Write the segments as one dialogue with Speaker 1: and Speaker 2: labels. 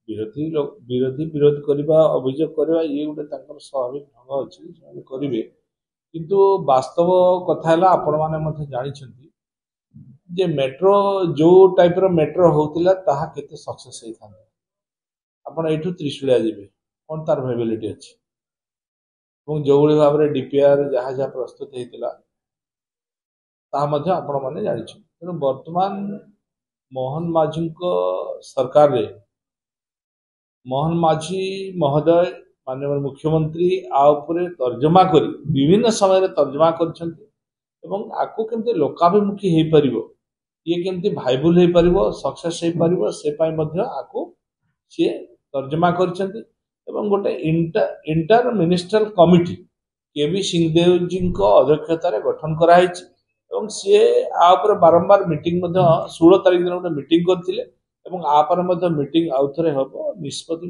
Speaker 1: विरोधी विरोध करवा अभियोग करवा ये गोटे स्वाभाविक ढंग अच्छी करेंगे किंतु वास्तव कथा आपण मैंने जानी जे मेट्रो जो टाइप रो मेट्रो होतिला ताहा केते सक्सेस होता आपण एठू त्रिशूलिया जी कौन तार भाइबिलिटी अच्छी जो भाव में डीपीआर जहाँ जहाँ प्रस्तुत होता आपण मैंने जानी तेणु वर्तमान मोहन माझी सरकार रे मोहन माझी महोदय माननीय मुख्यमंत्री आउपरे तर्जमा करी विभिन्न समय तर्जमा कर आको केमती लोकाभिमुखी हो पार ये केमती भाइबुल हो पार सक्सेस हो पार से आको सी तर्जमा कर गोटे इंटर मिनिस्ट्रियल कमिटी केवी सिंहदेव जी अध्यक्षतार गठन कराई सी आउपर बारंबार मीटिंग 16 तारीख दिन गोटे मीटिंग करथिले आपर मीटिंग आउ थे हम निष्पत्ति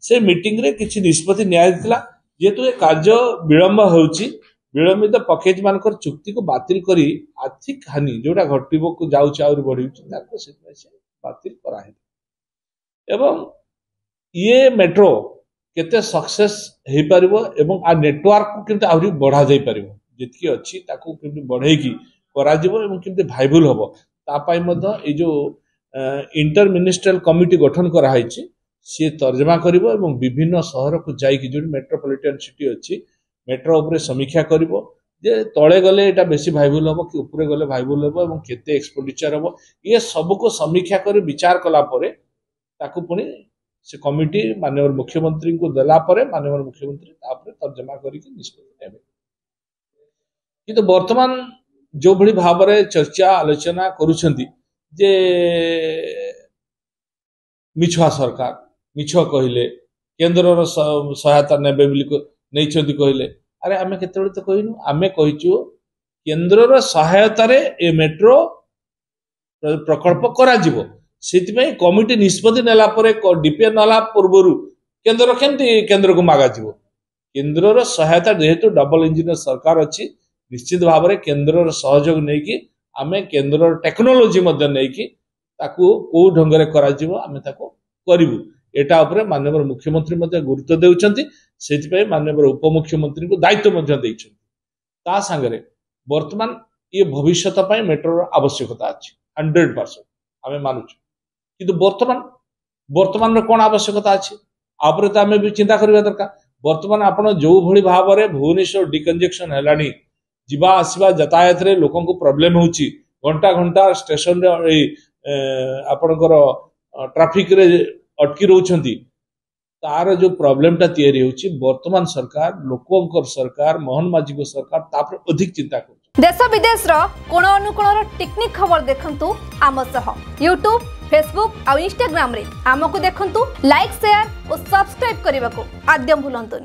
Speaker 1: से मीटिंग रे किसी निष्पत्ति निया जेतु कार्य विलंब होउची विलंबित पकेज मान चुक्ति को बातिल करी आर्थिक हानि जोटा घटब को जाऊँच आहुरी बढ़ी बातिल कराए ये मेट्रो केते सक्सेस हो पार आ नेटवर्क को केमते आहुरी बढ़ा जाई पारिबो जितकी अच्छी ताकू केमते बढ़ेकी करा जिवो एवं केमते भाइबुल हबो तापाई मध्य ए जो इंटर मिनिस्ट्रियल कमिटी गठन कराई सी तर्जमा करिवो एवं विभिन्न सहर को जाइकी जो मेट्रोपॉलिटन सिटी अच्छी मेट्रो उपरे समीक्षा करिवो जे तले गले एटा बेसी भाइबुल हबो कि ऊपर गले भाइबुल हबो एवं केते एक्सपेंडिचर हबो ये सब को समीक्षा कर विचार कला परे ताकू पुनी से कमिटी माननीय मुख्यमंत्री को देला परे माननीय मुख्यमंत्री तापरे तर्जमा करके निष्पत्ति नेबे किंतु वर्तमान जो भली भाव रे चर्चा आलोचना करूछंती जे मिछुआ सरकार मिछ कहले केंद्र सहायता नेबे नहीं कहले अरे आमे केतेबेले तो कहिनु आमे कहिचु केंद्र सहायता रे ए मेट्रो प्रकल्प करा जिवो से कमिटी निष्पत्ति नेला परे डीपीआर नाला पूर्व केंद्र केमती केंद्र को मागा जिवो केंद्र सहायता जेहेतु डबल इंजिन सरकार अच्छी निश्चित भाव में केंद्र सहयोग नहीं कि आमे केंद्र टेक्नोलोजी मध्य नहीं कि ताकू को ढंग रे करा जिवो आमे ताको करिवु एटा उपरे माननीय मुख्यमंत्री मध्य गुरुत्व देउचंती सेति पय माननीय उपमुख्यमंत्री को दायित्व मध्य देइचंती ता संगरे वर्तमान ये भविष्यत पय मेट्रो आवश्यकता अछि 100% आमे मानुछु किंतु वर्तमान कौन आवश्यकता अच्छी आपरे तो आमे भी चिंता करबा दरकार वर्तमान आपण जो भली भाव में भुवनेश्वर डिकंजेक्शन हेलानी जीवा आसवा यातायात रे लोकों को प्रॉब्लम होची घंटा घंटा स्टेशन रे आपनकर ट्रैफिक रे अटकी रहउछंती तार जो प्रॉब्लम ता तयारी होची वर्तमान सरकार लोकों सरकार मोहन माझी को सरकार तापर अधिक चिंता कर
Speaker 2: देश विदेश रो कोण अनुकोण टेक्निक खबर देखंतु आम सह यूट्यूब फेसबुक और इंस्टाग्राम रे आमको देखंतु लाइक शेयर और सब्सक्राइब करने को आद्यम भूलंतुनी।